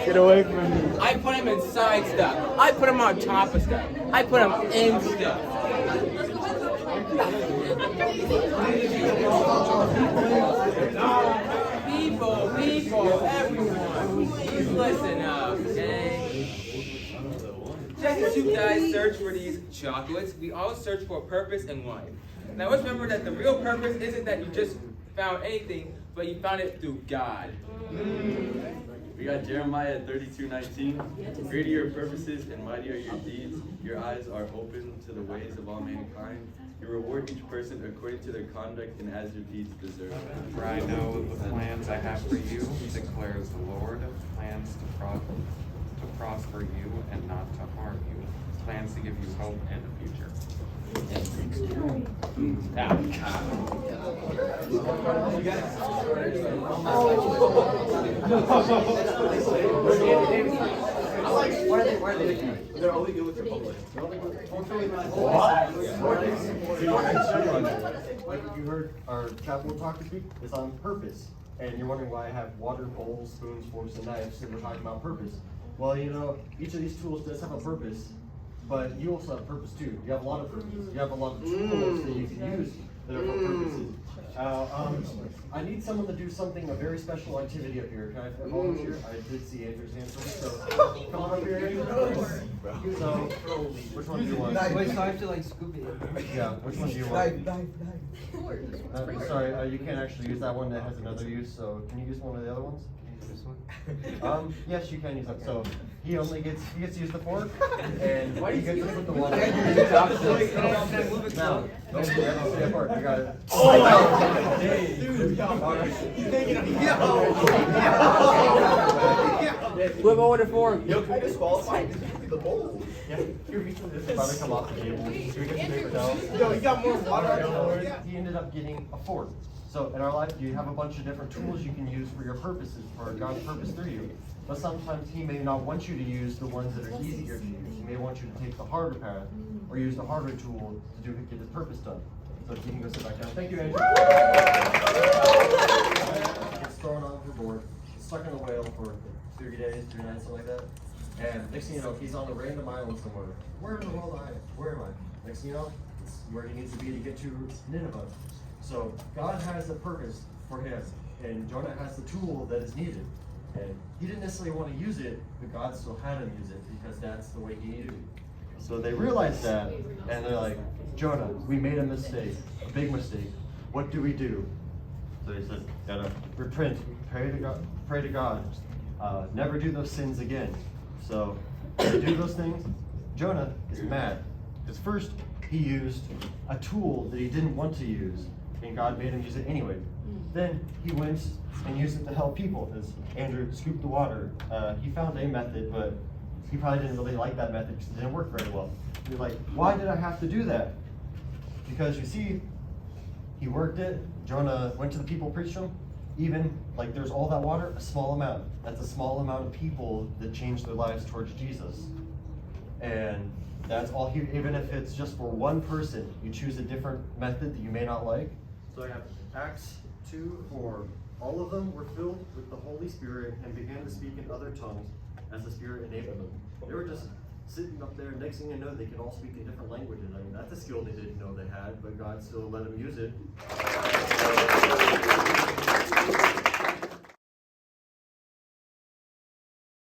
Get away from me. I put them inside stuff. I put them on top of stuff. I put them in stuff. People, everyone, please listen up, okay? Just as you guys search for these chocolates, we all search for a purpose in life. Now let's remember that the real purpose isn't that you just found anything, but you found it through God. We got Jeremiah 32:19. Great are your purposes and mighty are your deeds. Your eyes are open to the ways of all mankind. You reward each person according to their conduct and as your deeds deserve. For I know the plans I have for you, declares the Lord, plans to prosper you and not to harm you, plans to give you hope and a future. They're only good with the public. Like you heard our chapel talk this week, it's on purpose. And you're wondering why I have water bowls, spoons, forks, and knives, and we're talking about purpose. Well, you know, each of these tools does have a purpose, but you also have a purpose too. You have a lot of purposes. You have a lot of tools that you can use that are for purposes. I need someone to do something, a very special activity up here. Can I volunteer? I did see Andrew's hand first, so come on up here, Andrew. So, which one do you want? Wait, so I have to like scoop it? Yeah, which one do you want? Sorry, you can't actually use that one. That has another use. So, can you use one of the other ones? This one? Yes, you can use that. So he gets to use the fork, and he gets to put the water. Now, don't stay apart. You got it. Oh, Flip over the fork. Yo, can I disqualify the bowl? Yeah, it's about to come off the table. So we get some paper towels. Yo, you got more water on yours. He ended up getting a fork. So in our life, you have a bunch of different tools you can use for your purposes, for God's purpose through you. But sometimes He may not want you to use the ones that are easier to use. He may want you to take the harder path, or use the harder tool to get His purpose done. So you can go sit back down. Thank you, Andrew. It's thrown overboard. It's stuck in a whale for 3 days, 3 nights, something like that. And next thing you know, he's on a random island somewhere. Where in the world am I? Where am I? Next thing you know, it's where he needs to be to get to Nineveh. So God has a purpose for him, and Jonah has the tool that is needed. And he didn't necessarily want to use it, but God still had him use it because that's the way he needed it. So they realized that, and they're like, Jonah, we made a mistake, a big mistake. What do we do? So he said, gotta repent, pray to God, never do those sins again. So to do those things, Jonah is mad. Because first, he used a tool that he didn't want to use, and God made him use it anyway. Then he went and used it to help people, as Andrew scooped the water. He found a method, but he probably didn't really like that method because it didn't work very well. He's like, why did I have to do that? Because you see, he worked it. Jonah went to the people, preached them. Even like there's all that water, a small amount. That's a small amount of people that changed their lives towards Jesus. And that's all he, even if it's just for one person, you choose a different method that you may not like. So I have Acts 2:4. All of them were filled with the Holy Spirit and began to speak in other tongues as the Spirit enabled them. They were just sitting up there, next thing you know, they can all speak in different languages. I mean, that's a skill they didn't know they had, but God still let them use it.